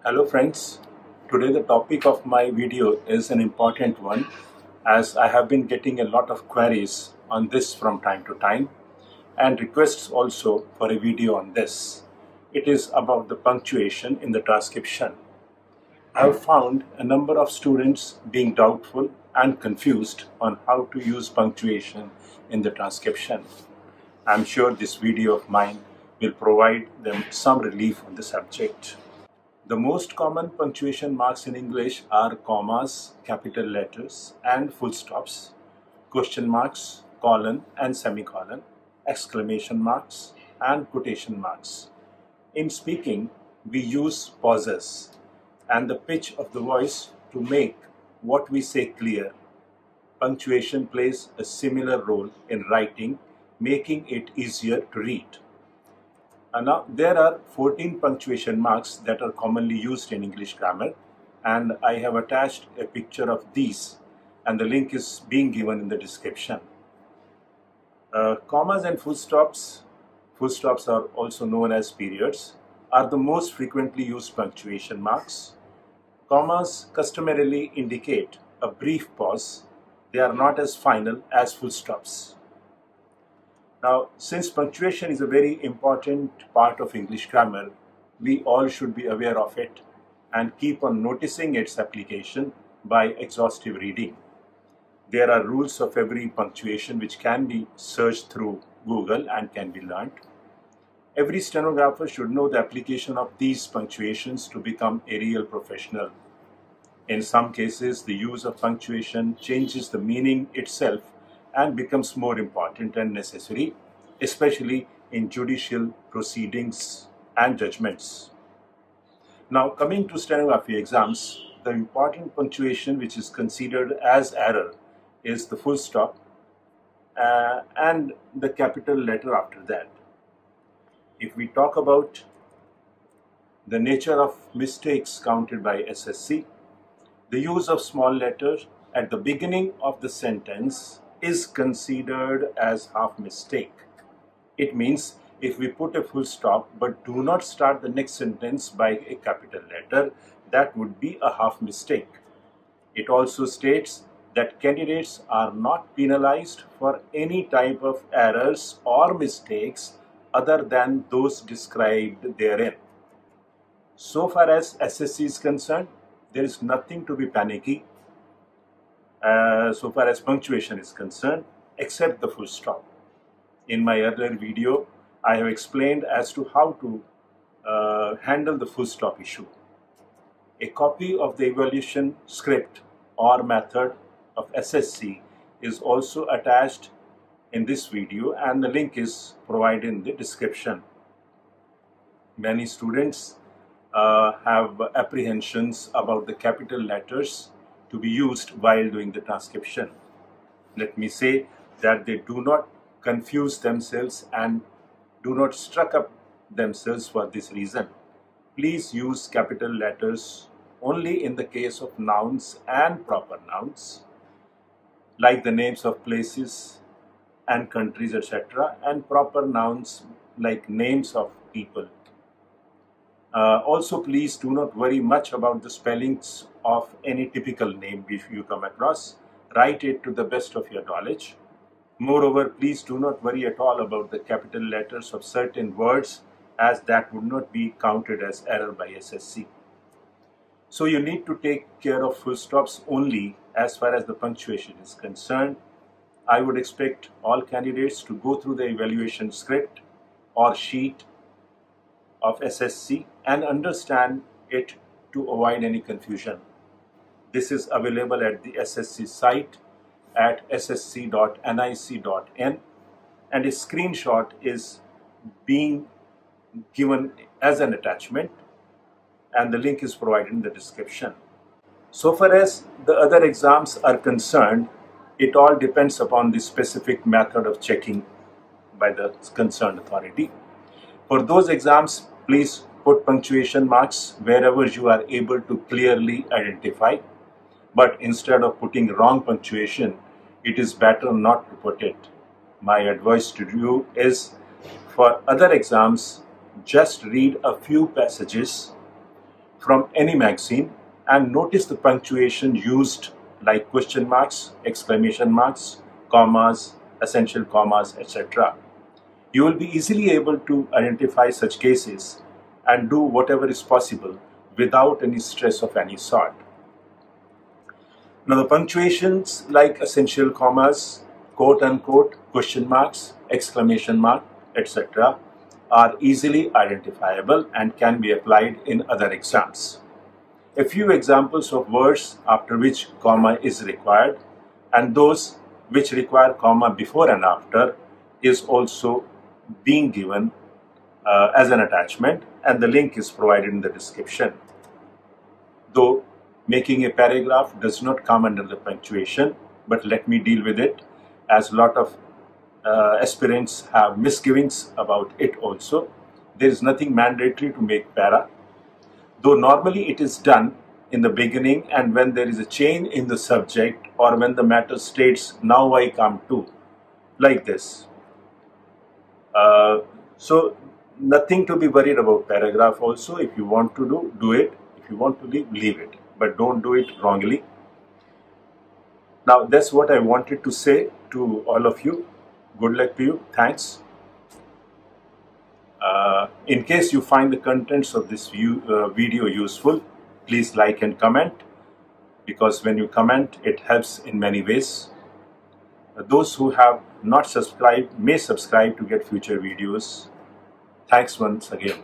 Hello friends, today the topic of my video is an important one as I have been getting a lot of queries on this from time to time and requests also for a video on this. It is about the punctuation in the transcription. I have found a number of students being doubtful and confused on how to use punctuation in the transcription. I am sure this video of mine will provide them some relief on the subject. The most common punctuation marks in English are commas, capital letters, and full stops, question marks, colon and semicolon, exclamation marks, and quotation marks. In speaking, we use pauses and the pitch of the voice to make what we say clear. Punctuation plays a similar role in writing, making it easier to read. Now, there are 14 punctuation marks that are commonly used in English grammar, and I have attached a picture of these, and the link is being given in the description. Commas and full stops are also known as periods, are the most frequently used punctuation marks. Commas customarily indicate a brief pause. They are not as final as full stops. Now, since punctuation is a very important part of English grammar, we all should be aware of it and keep on noticing its application by exhaustive reading. There are rules of every punctuation which can be searched through Google and can be learned. Every stenographer should know the application of these punctuations to become a real professional. In some cases, the use of punctuation changes the meaning itself and becomes more important and necessary, especially in judicial proceedings and judgments. Now, coming to stenography exams, the important punctuation which is considered as error is the full stop and the capital letter after that. If we talk about the nature of mistakes counted by SSC, the use of small letters at the beginning of the sentence is considered as half mistake. It means if we put a full stop but do not start the next sentence by a capital letter, that would be a half mistake. It also states that candidates are not penalized for any type of errors or mistakes other than those described therein. So far as SSC is concerned, there is nothing to be panicky so far as punctuation is concerned, except the full stop. In my earlier video, I have explained as to how to handle the full stop issue. A copy of the evaluation script or method of SSC is also attached in this video, and the link is provided in the description. Many students have apprehensions about the capital letters to be used while doing the transcription. Let me say that they do not confuse themselves and do not struck up themselves for this reason. Please use capital letters only in the case of nouns and proper nouns, like the names of places and countries, etc., and proper nouns like names of people. Also, please do not worry much about the spellings of any typical name if you come across. Write it to the best of your knowledge. Moreover, please do not worry at all about the capital letters of certain words, as that would not be counted as error by SSC. So you need to take care of full stops only as far as the punctuation is concerned. I would expect all candidates to go through the evaluation script or sheet of SSC and understand it to avoid any confusion. This is available at the SSC site at ssc.nic.in, and a screenshot is being given as an attachment, and the link is provided in the description. So far as the other exams are concerned, it all depends upon the specific method of checking by the concerned authority. For those exams, please put punctuation marks wherever you are able to clearly identify. But instead of putting wrong punctuation, it is better not to put it. My advice to you is, for other exams, just read a few passages from any magazine and notice the punctuation used, like question marks, exclamation marks, commas, essential commas, etc. You will be easily able to identify such cases and do whatever is possible without any stress of any sort. Now, the punctuations like essential commas, quote unquote, question marks, exclamation mark, etc. are easily identifiable and can be applied in other exams. A few examples of words after which comma is required, and those which require comma before and after is also being given as an attachment, and the link is provided in the description. Though making a paragraph does not come under the punctuation, but let me deal with it, as a lot of aspirants have misgivings about it also. There is nothing mandatory to make para, though normally it is done in the beginning and when there is a change in the subject or when the matter states, now I come to, like this. So nothing to be worried about paragraph also. If you want to do it. If you want to leave it. But don't do it wrongly. Now that's what I wanted to say to all of you. Good luck to you. Thanks. In case you find the contents of this video useful, please like and comment, because when you comment, it helps in many ways. Those who have not subscribed may subscribe to get future videos. Thanks once again.